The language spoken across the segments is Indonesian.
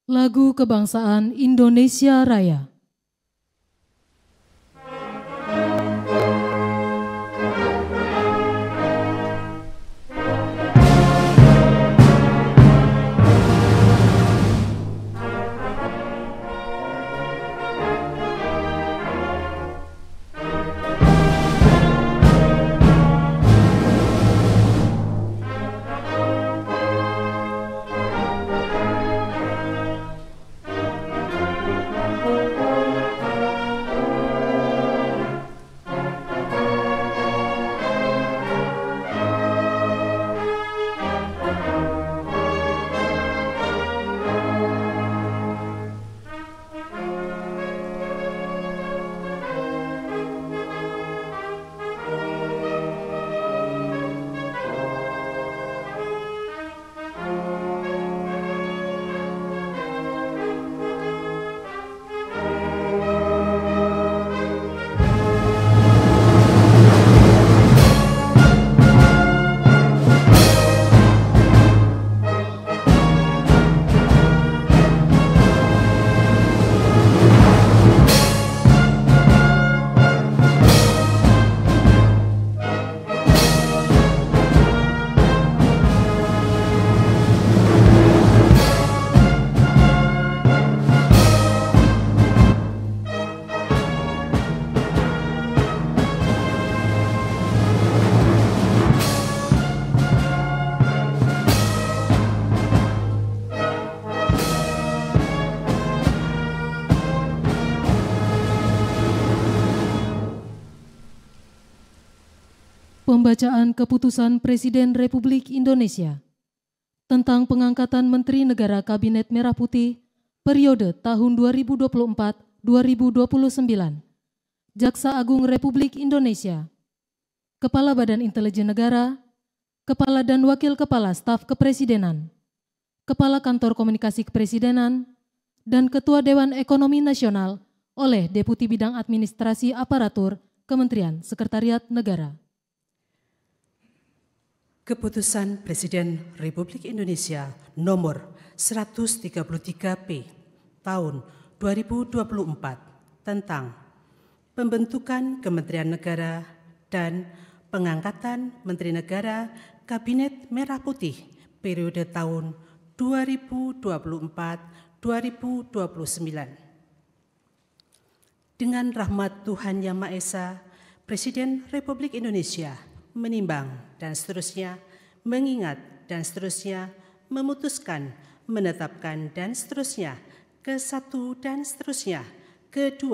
Lagu Kebangsaan Indonesia Raya. Pembacaan Keputusan Presiden Republik Indonesia tentang pengangkatan Menteri Negara Kabinet Merah Putih periode tahun 2024-2029. Jaksa Agung Republik Indonesia, Kepala Badan Intelijen Negara, Kepala dan Wakil Kepala Staf Kepresidenan, Kepala Kantor Komunikasi Kepresidenan, dan Ketua Dewan Ekonomi Nasional oleh Deputi Bidang Administrasi Aparatur Kementerian Sekretariat Negara. Keputusan Presiden Republik Indonesia nomor 133P tahun 2024 tentang pembentukan Kementerian Negara dan pengangkatan Menteri Negara Kabinet Merah Putih periode tahun 2024-2029. Dengan rahmat Tuhan Yang Maha Esa, Presiden Republik Indonesia menimbang dan seterusnya, mengingat dan seterusnya, memutuskan, menetapkan dan seterusnya, ke-1 dan seterusnya, ke-2,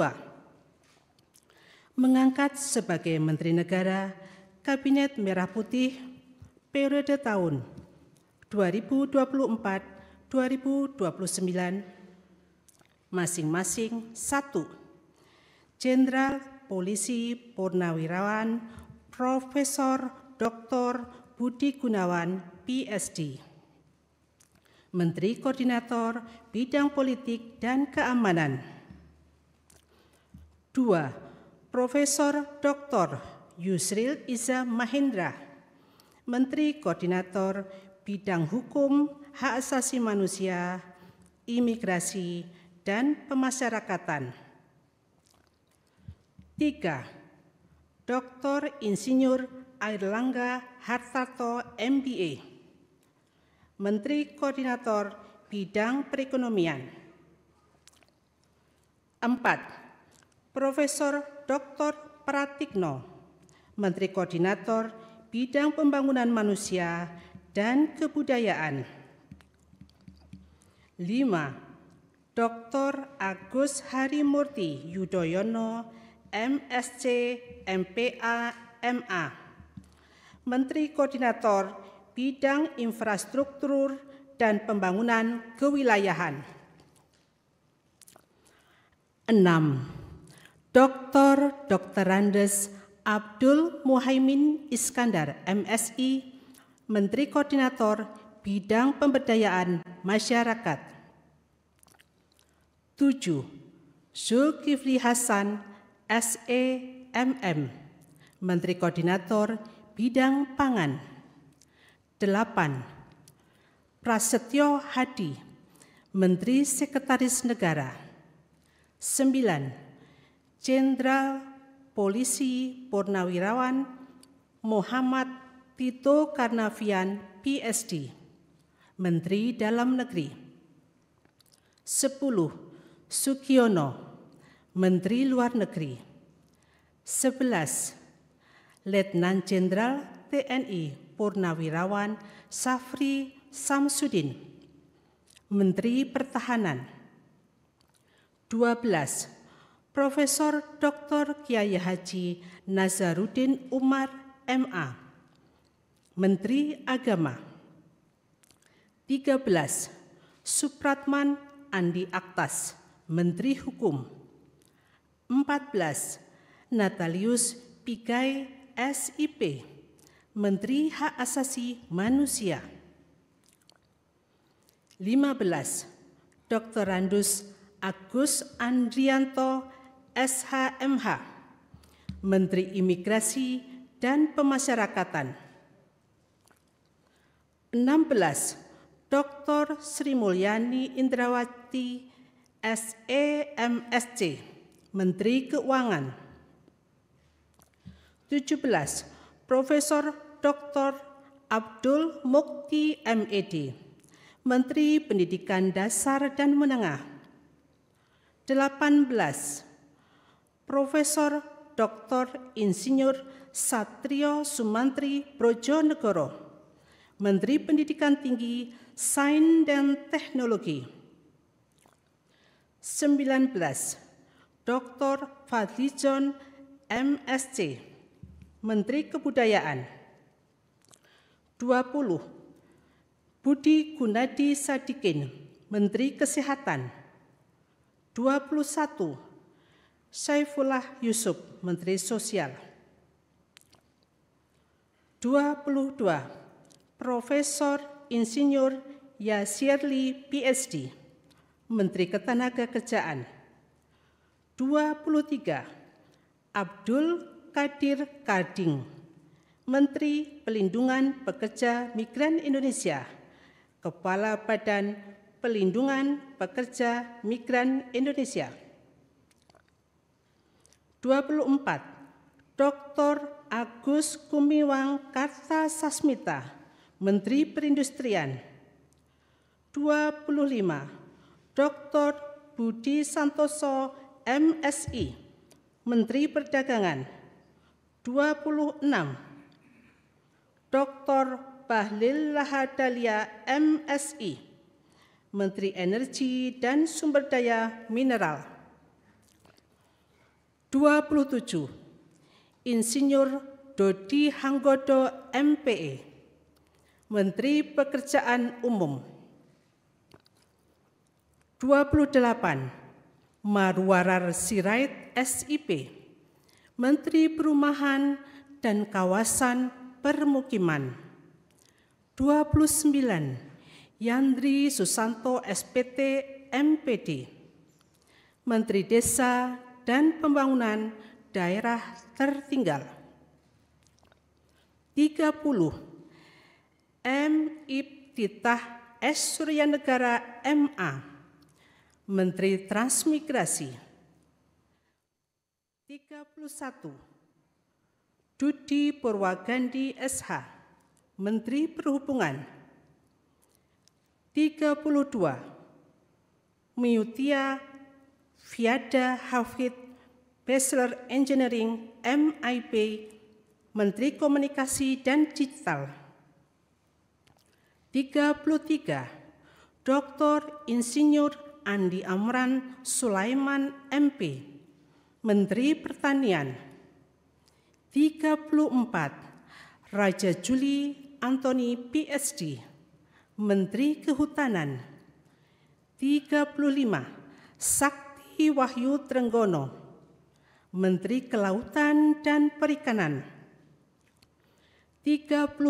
mengangkat sebagai Menteri Negara Kabinet Merah Putih periode tahun 2024-2029 masing-masing 1. Jenderal Polisi Purnawirawan Profesor Dr. Budi Gunawan, PSD, Menteri Koordinator Bidang Politik dan Keamanan. 2. Profesor Dr. Yusril Iza Mahendra, Menteri Koordinator Bidang Hukum, Hak Asasi Manusia, Imigrasi, dan Pemasyarakatan. 3. Dr. Insinyur Airlangga Hartarto, MBA, Menteri Koordinator Bidang Perekonomian. 4. Profesor Dr. Pratikno, Menteri Koordinator Bidang Pembangunan Manusia dan Kebudayaan. 5. Dr. Agus Harimurti Yudhoyono, MSc, MPA, MA, Menteri Koordinator Bidang Infrastruktur dan Pembangunan Kewilayahan. 6. Dr. Andes Abdul Muhaimin Iskandar, MSI, Menteri Koordinator Bidang Pemberdayaan Masyarakat. 7. Zulkifli Hasan, SEMM, Menteri Koordinator Bidang Pangan. 8. Prasetyo Hadi, Menteri Sekretaris Negara. 9. Jenderal Polisi Purnawirawan Muhammad Tito Karnavian, PSD, Menteri Dalam Negeri. 10. Sugiono, Menteri Luar Negeri. 11. Letnan Jenderal TNI Purnawirawan Safri Samsudin, Menteri Pertahanan. 12. Profesor Dr. Kiai Haji Nazaruddin Umar, MA, Menteri Agama. 13. Supratman Andi Aktas, Menteri Hukum. 14. Natalius Pigai, SIP, Menteri Hak Asasi Manusia. 15. Dr. Randus Agus Andrianto, SHMH, Menteri Imigrasi dan Pemasyarakatan. 16. Dr. Sri Mulyani Indrawati, SEMSC, Menteri Keuangan. 17. Profesor Dr. Abdul Mukti, MED, Menteri Pendidikan Dasar dan Menengah. 18. Profesor Dr. Insinyur Satrio Sumantri Brojonegoro, Menteri Pendidikan Tinggi, Sains dan Teknologi. 19. Dr. Fadlizon, MSc, Menteri Kebudayaan. 20. Budi Gunadi Sadikin, Menteri Kesehatan. 21. Saifullah Yusuf, Menteri Sosial. 22. Profesor Insinyur Yasirli, PSD, Menteri Ketenagakerjaan. 23. Abdul Qadir Karding, Menteri Pelindungan Pekerja Migran Indonesia, Kepala Badan Pelindungan Pekerja Migran Indonesia. 24. Dr. Agus Gumiwang Kartasasmita, Menteri Perindustrian. 25. Dr. Budi Santoso, MSI, Menteri Perdagangan. 26. Dr. Bahlil Lahadalia, MSI, Menteri Energi dan Sumber Daya Mineral. 27. Insinyur Dodi Hanggodo, MPE, Menteri Pekerjaan Umum. 28. Marwarar Sirait, SIP, Menteri Perumahan dan Kawasan Permukiman. 29. Yandri Susanto, SPT, MPD, Menteri Desa dan Pembangunan Daerah Tertinggal. 30. M. Ibtitah S. Suryanegara, MA, Menteri Transmigrasi. 31. Dudi Purwagandi, SH, Menteri Perhubungan. 32. Miutia Fiada Hafid, Bachelor Engineering, MIB, Menteri Komunikasi dan Digital. 33. Dr. Insinyur Andi Amran Sulaiman, MP, Menteri Pertanian. 34. Raja Juli Antoni, PSD, Menteri Kehutanan. 35. Sakti Wahyu Trenggono, Menteri Kelautan dan Perikanan. 36.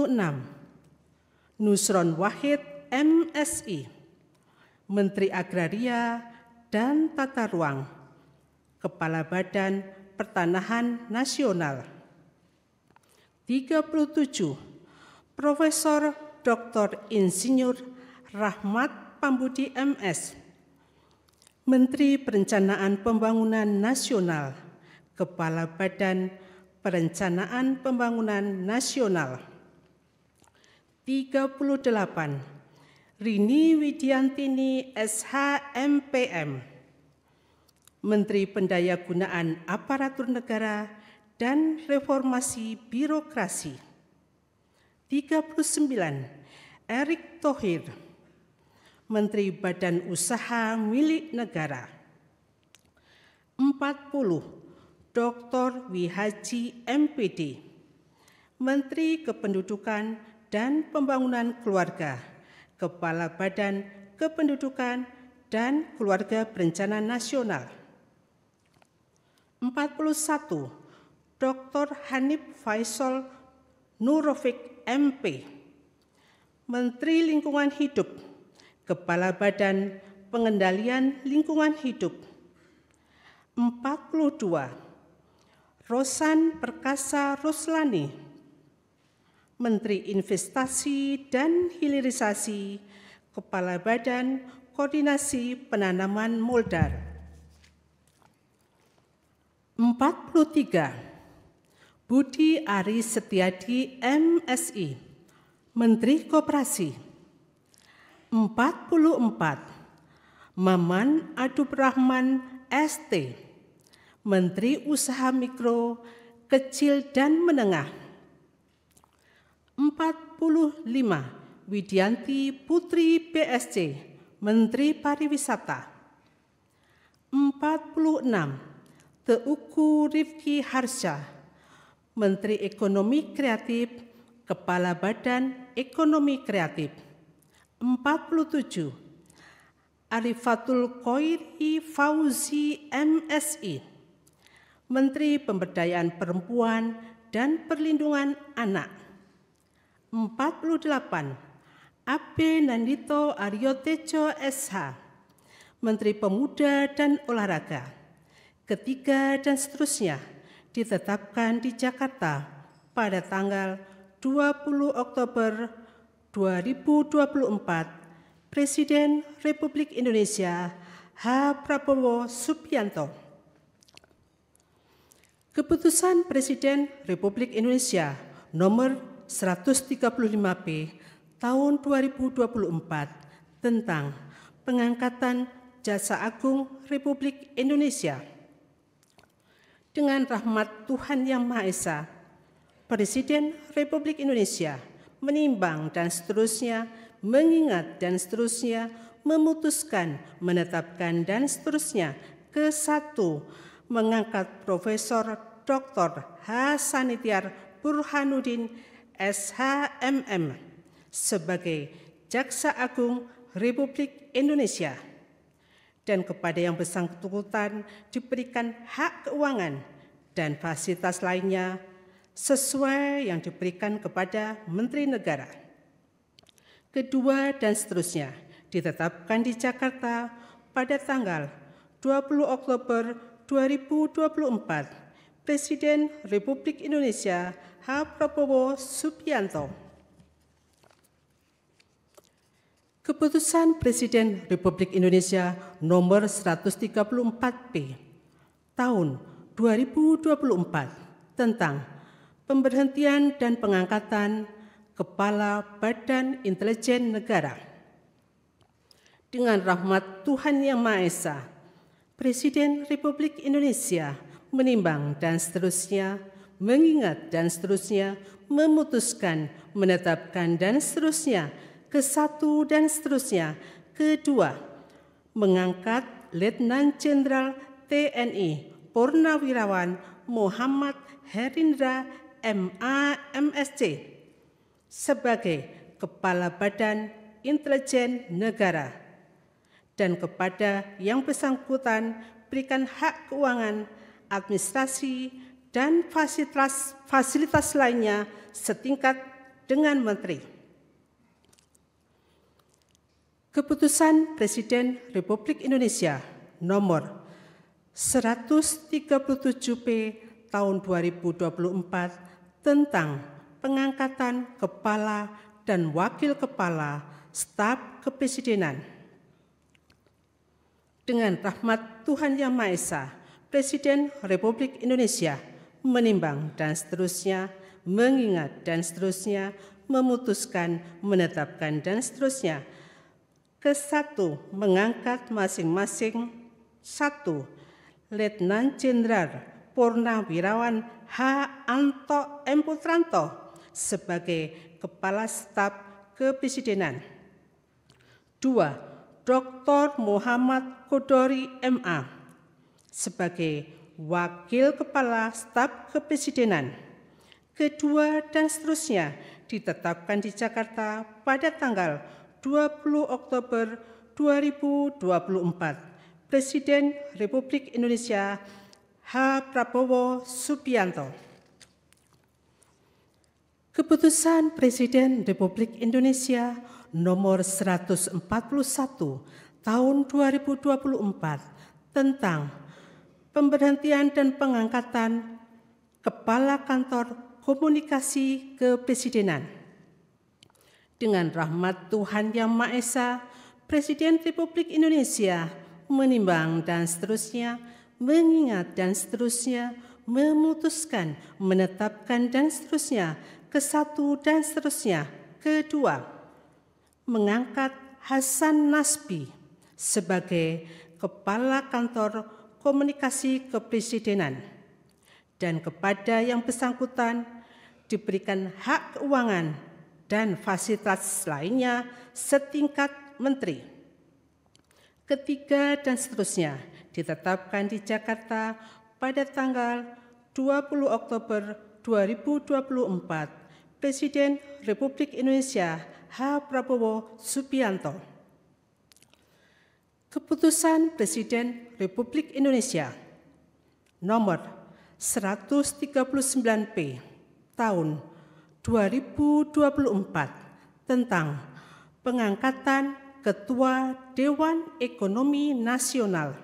Nusron Wahid, MSI, Menteri Agraria dan Tata Ruang, Kepala Badan Pertanahan Nasional. 37. Profesor Dr. Insinyur Rahmat Pambudi MS, Menteri Perencanaan Pembangunan Nasional, Kepala Badan Perencanaan Pembangunan Nasional. 38. Rini Widiantini SH.M.Pm, Menteri Pendayagunaan Aparatur Negara dan Reformasi Birokrasi. 39. Erick Thohir, Menteri Badan Usaha Milik Negara. 40. Dr. Wihaji MPD, Menteri Kependudukan dan Pembangunan Keluarga, Kepala Badan Kependudukan dan Keluarga Berencana Nasional. 41. Dr. Hanif Faisal Nurofik MP, Menteri Lingkungan Hidup, Kepala Badan Pengendalian Lingkungan Hidup. 42. Rosan Perkasa Ruslani, Menteri Investasi dan Hilirisasi, Kepala Badan Koordinasi Penanaman Modal. 43. Budi Aris Setiadi MSI, Menteri Koperasi. 44. Maman Adubrahman ST, Menteri Usaha Mikro, Kecil dan Menengah. 45. Widianti Putri BSC, Menteri Pariwisata. 46. Teuku Rifki Harsha, Menteri Ekonomi Kreatif, Kepala Badan Ekonomi Kreatif. 47. Arifatul Khoiri Fauzi MSI, Menteri Pemberdayaan Perempuan dan Perlindungan Anak. 48. Abe Nandito Aryo Tejo SH, Menteri Pemuda dan Olahraga. Ketiga dan seterusnya ditetapkan di Jakarta pada tanggal 20 Oktober 2024, Presiden Republik Indonesia H. Prabowo Subianto. Keputusan Presiden Republik Indonesia nomor 135P tahun 2024 tentang pengangkatan Jaksa Agung Republik Indonesia. Dengan rahmat Tuhan Yang Maha Esa, Presiden Republik Indonesia menimbang dan seterusnya, mengingat dan seterusnya, memutuskan, menetapkan dan seterusnya. Ke-1, mengangkat Profesor Dr. H. Sanitiar Burhanuddin SH.MM sebagai Jaksa Agung Republik Indonesia, dan kepada yang bersangkutan diberikan hak keuangan dan fasilitas lainnya sesuai yang diberikan kepada Menteri Negara. Kedua dan seterusnya ditetapkan di Jakarta pada tanggal 20 Oktober 2024, Presiden Republik Indonesia H. Prabowo Subianto. Keputusan Presiden Republik Indonesia nomor 134P tahun 2024 tentang pemberhentian dan pengangkatan Kepala Badan Intelijen Negara. Dengan rahmat Tuhan Yang Maha Esa, Presiden Republik Indonesia menimbang dan seterusnya, mengingat dan seterusnya, memutuskan, menetapkan dan seterusnya. Ke-1 dan seterusnya. Kedua, mengangkat Letnan Jenderal TNI Purnawirawan Muhammad Herindra MA MSc sebagai Kepala Badan Intelijen Negara, dan kepada yang bersangkutan berikan hak keuangan, administrasi, dan fasilitas lainnya setingkat dengan Menteri. Keputusan Presiden Republik Indonesia nomor 137P tahun 2024 tentang pengangkatan Kepala dan Wakil Kepala Staf Kepresidenan. Dengan rahmat Tuhan Yang Maha Esa, Presiden Republik Indonesia menimbang dan seterusnya, mengingat dan seterusnya, memutuskan, menetapkan dan seterusnya. Ke-1, mengangkat masing-masing 1. Letnan Jenderal Purnawirawan H. Anto M. Putranto sebagai Kepala Staf Kepresidenan. 2. Dr. Muhammad Kodori MA sebagai Wakil Kepala Staf Kepresidenan. Kedua dan seterusnya ditetapkan di Jakarta pada tanggal 20 Oktober 2024. Presiden Republik Indonesia H. Prabowo Subianto. Keputusan Presiden Republik Indonesia nomor 141 tahun 2024 tentang pemberhentian dan pengangkatan Kepala Kantor Komunikasi Kepresidenan. Dengan rahmat Tuhan Yang Maha Esa, Presiden Republik Indonesia menimbang dan seterusnya, mengingat dan seterusnya, memutuskan, menetapkan dan seterusnya, ke-1 dan seterusnya. Kedua, mengangkat Hasan Nasbi sebagai Kepala Kantor Komunikasi Kepresidenan, dan kepada yang bersangkutan diberikan hak keuangan dan fasilitas lainnya setingkat menteri. Ketiga dan seterusnya ditetapkan di Jakarta pada tanggal 20 Oktober 2024. Presiden Republik Indonesia H. Prabowo Subianto. Keputusan Presiden Republik Indonesia nomor 139P tahun 2024 tentang pengangkatan Ketua Dewan Ekonomi Nasional.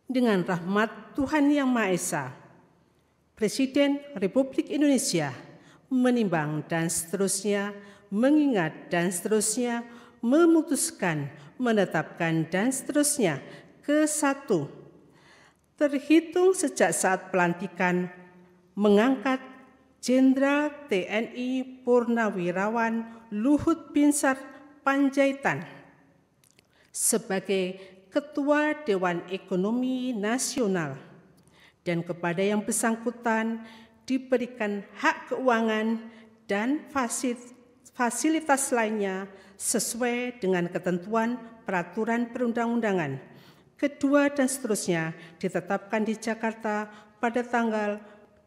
Dengan rahmat Tuhan Yang Maha Esa, Presiden Republik Indonesia menimbang dan seterusnya, mengingat dan seterusnya, memutuskan, menetapkan dan seterusnya. Ke-1, terhitung sejak saat pelantikan mengangkat Jenderal TNI Purnawirawan Luhut Binsar Panjaitan sebagai Ketua Dewan Ekonomi Nasional, dan kepada yang bersangkutan diberikan hak keuangan dan fasilitas lainnya sesuai dengan ketentuan peraturan perundang-undangan. Kedua dan seterusnya ditetapkan di Jakarta pada tanggal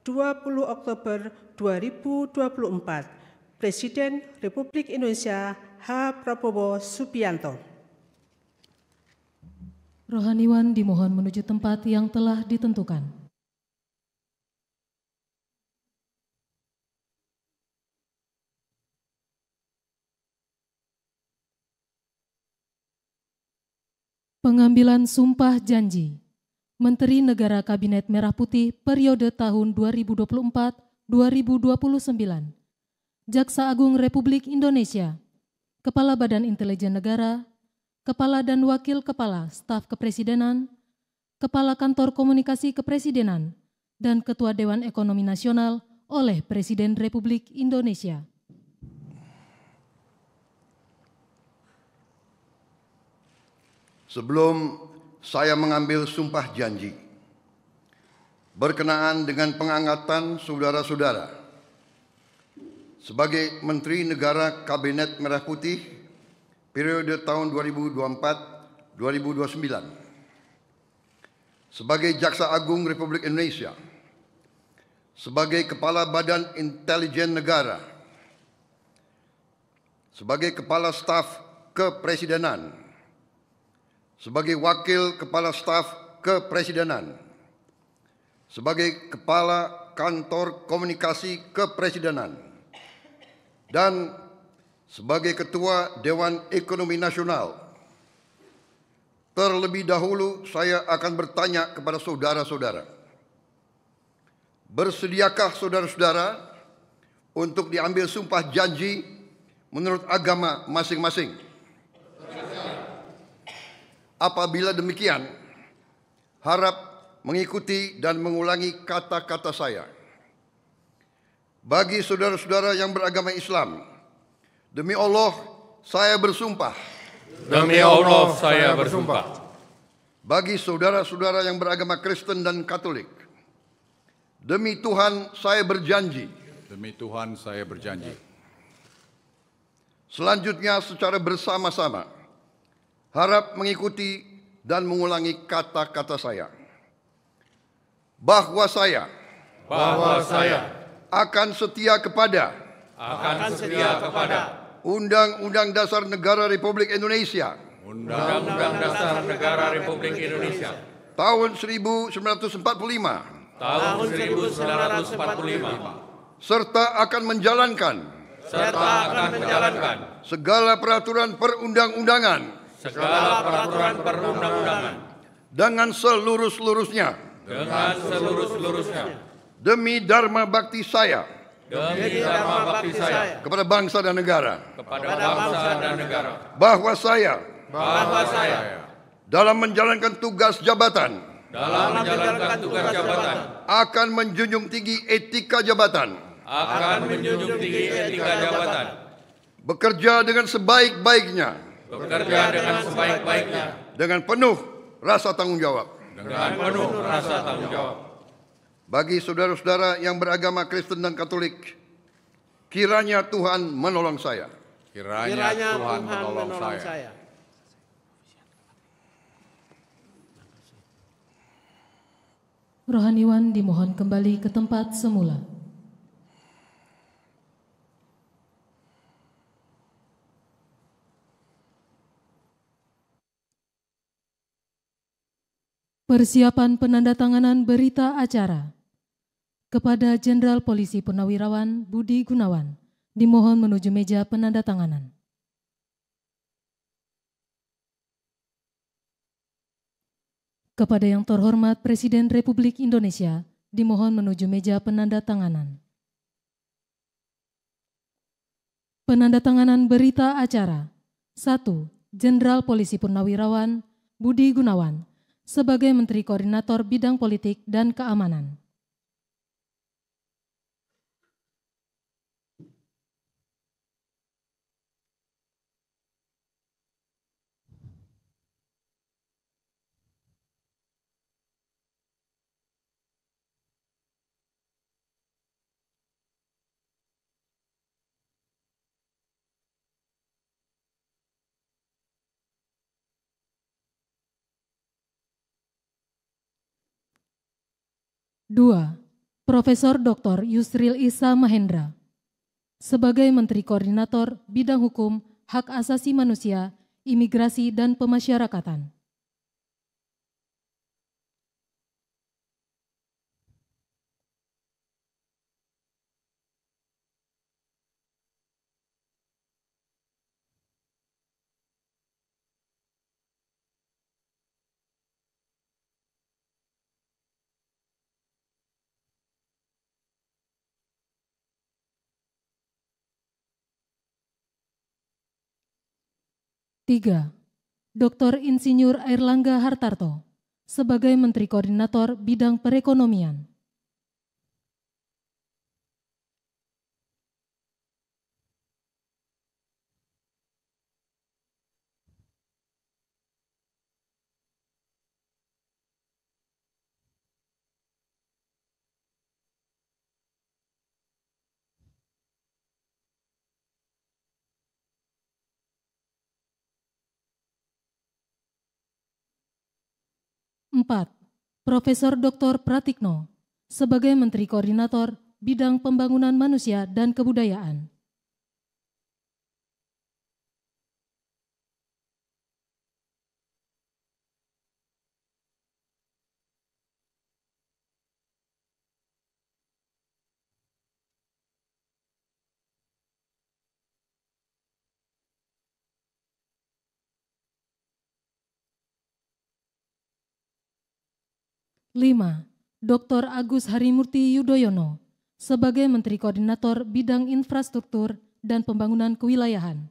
20 Oktober 2024. Presiden Republik Indonesia H. Prabowo Subianto. Rohaniwan dimohon menuju tempat yang telah ditentukan. Pengambilan sumpah janji Menteri Negara Kabinet Merah Putih periode tahun 2024-2029. Jaksa Agung Republik Indonesia, Kepala Badan Intelijen Negara, Kepala dan Wakil Kepala Staf Kepresidenan, Kepala Kantor Komunikasi Kepresidenan, dan Ketua Dewan Ekonomi Nasional oleh Presiden Republik Indonesia. Sebelum saya mengambil sumpah janji berkenaan dengan pengangkatan saudara-saudara sebagai Menteri Negara Kabinet Merah Putih periode tahun 2024-2029, sebagai Jaksa Agung Republik Indonesia, sebagai Kepala Badan Intelijen Negara, sebagai Kepala Staf Kepresidenan, sebagai Wakil Kepala Staf Kepresidenan, sebagai Kepala Kantor Komunikasi Kepresidenan, dan sebagai Ketua Dewan Ekonomi Nasional. Terlebih dahulu saya akan bertanya kepada saudara-saudara, bersediakah saudara-saudara untuk diambil sumpah janji menurut agama masing-masing? Apabila demikian, harap mengikuti dan mengulangi kata-kata saya. Bagi saudara-saudara yang beragama Islam, demi Allah saya bersumpah. Demi Allah saya bersumpah. Bagi saudara-saudara yang beragama Kristen dan Katolik, demi Tuhan saya berjanji. Demi Tuhan saya berjanji. Selanjutnya secara bersama-sama, harap mengikuti dan mengulangi kata-kata saya. Bahwa saya akan setia kepada Undang-Undang Dasar Negara Republik Indonesia Undang-Undang Dasar Negara Republik Indonesia tahun 1945 serta akan menjalankan segala peraturan perundang-undangan dengan seluruh-seluruhnya demi dharma bakti saya kepada bangsa dan negara. Bahwa saya dalam menjalankan tugas jabatan akan menjunjung tinggi etika jabatan. Bekerja dengan sebaik-baiknya. Dengan penuh rasa tanggung jawab. Bagi saudara-saudara yang beragama Kristen dan Katolik, kiranya Tuhan menolong saya. Kiranya Tuhan menolong saya. Rohaniwan dimohon kembali ke tempat semula. Persiapan penandatanganan berita acara kepada Jenderal Polisi Purnawirawan Budi Gunawan dimohon menuju meja penandatanganan. Kepada yang terhormat Presiden Republik Indonesia dimohon menuju meja penandatanganan. Penandatanganan berita acara. 1. Jenderal Polisi Purnawirawan Budi Gunawan sebagai Menteri Koordinator Bidang Politik dan Keamanan. Dua, Profesor Dr. Yusril Issa Mahendra sebagai Menteri Koordinator Bidang Hukum, Hak Asasi Manusia, Imigrasi, dan Pemasyarakatan. Tiga, Dr. Insinyur Airlangga Hartarto sebagai Menteri Koordinator Bidang Perekonomian. Empat, Profesor Dr. Pratikno sebagai Menteri Koordinator Bidang Pembangunan Manusia dan Kebudayaan. Lima, Dr. Agus Harimurti Yudhoyono sebagai Menteri Koordinator Bidang Infrastruktur dan Pembangunan Kewilayahan.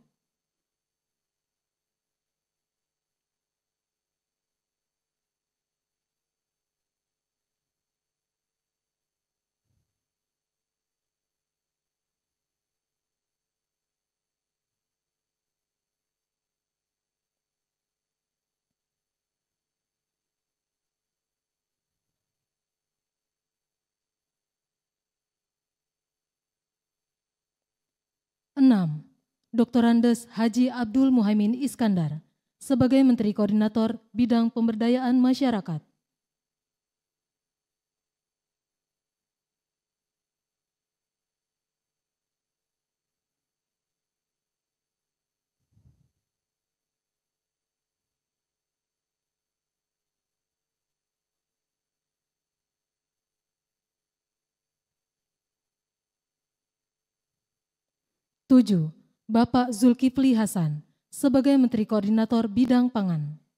6. Dr. Andes Haji Abdul Muhaimin Iskandar sebagai Menteri Koordinator Bidang Pemberdayaan Masyarakat. 7. Bapak Zulkifli Hasan sebagai Menteri Koordinator Bidang Pangan. 8.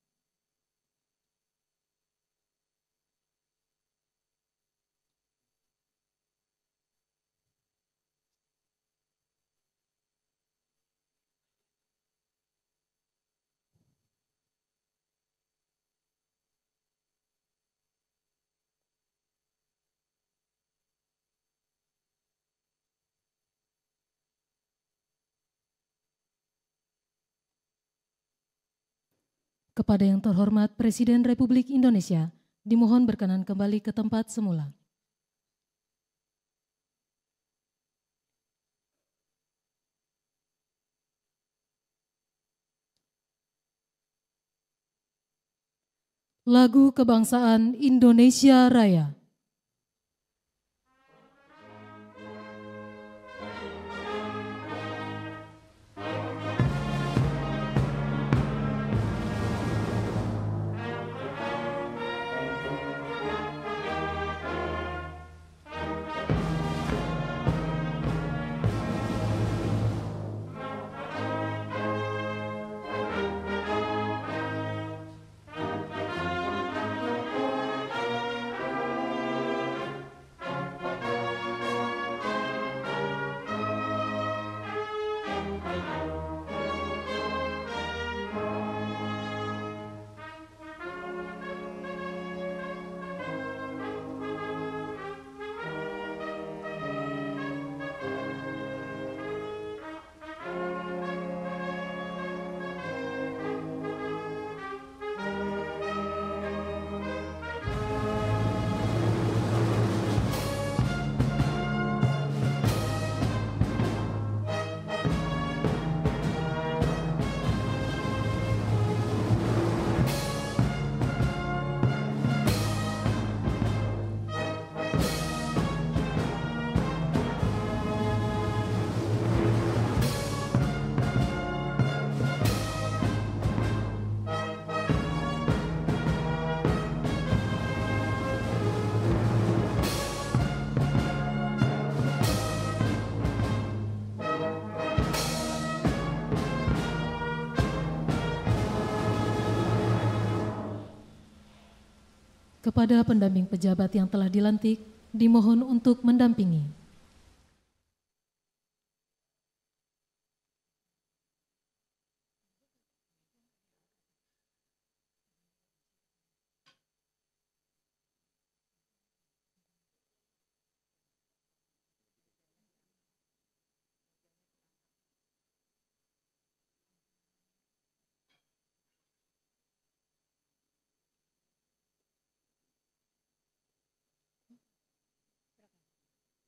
Kepada yang terhormat Presiden Republik Indonesia, dimohon berkenan kembali ke tempat semula. Lagu Kebangsaan Indonesia Raya. Kepada pendamping pejabat yang telah dilantik, dimohon untuk mendampingi.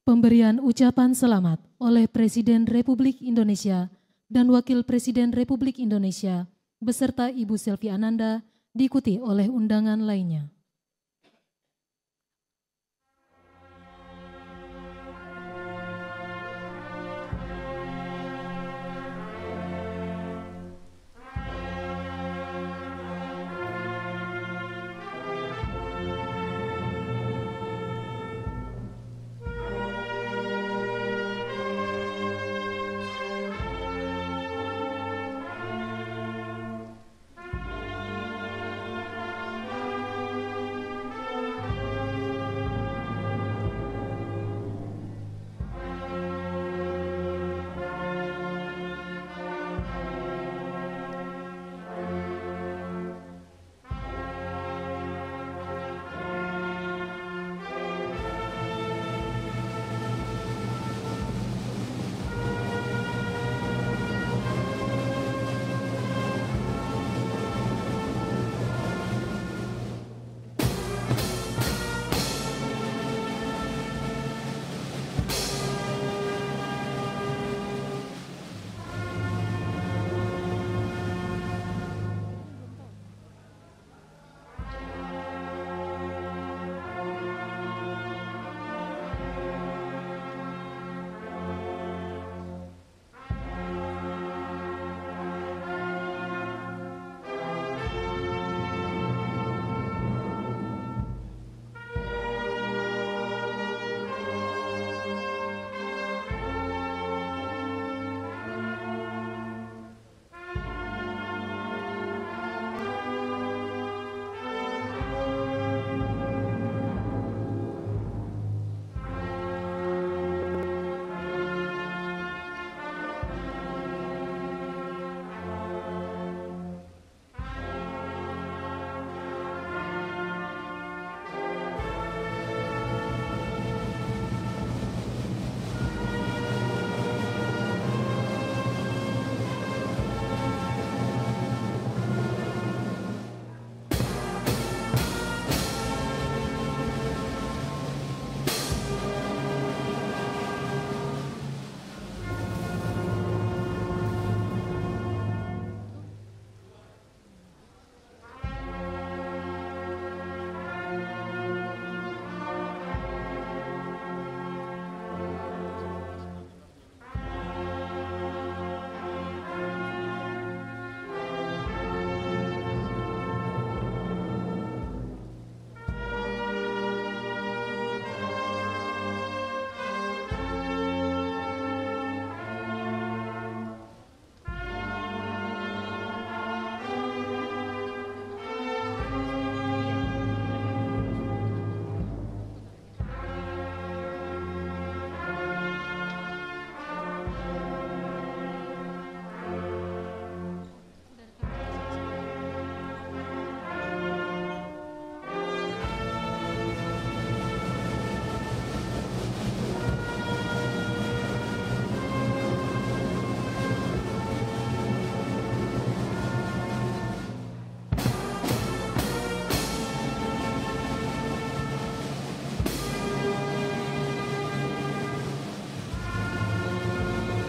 Pemberian ucapan selamat oleh Presiden Republik Indonesia dan Wakil Presiden Republik Indonesia beserta Ibu Selvi Ananda diikuti oleh undangan lainnya.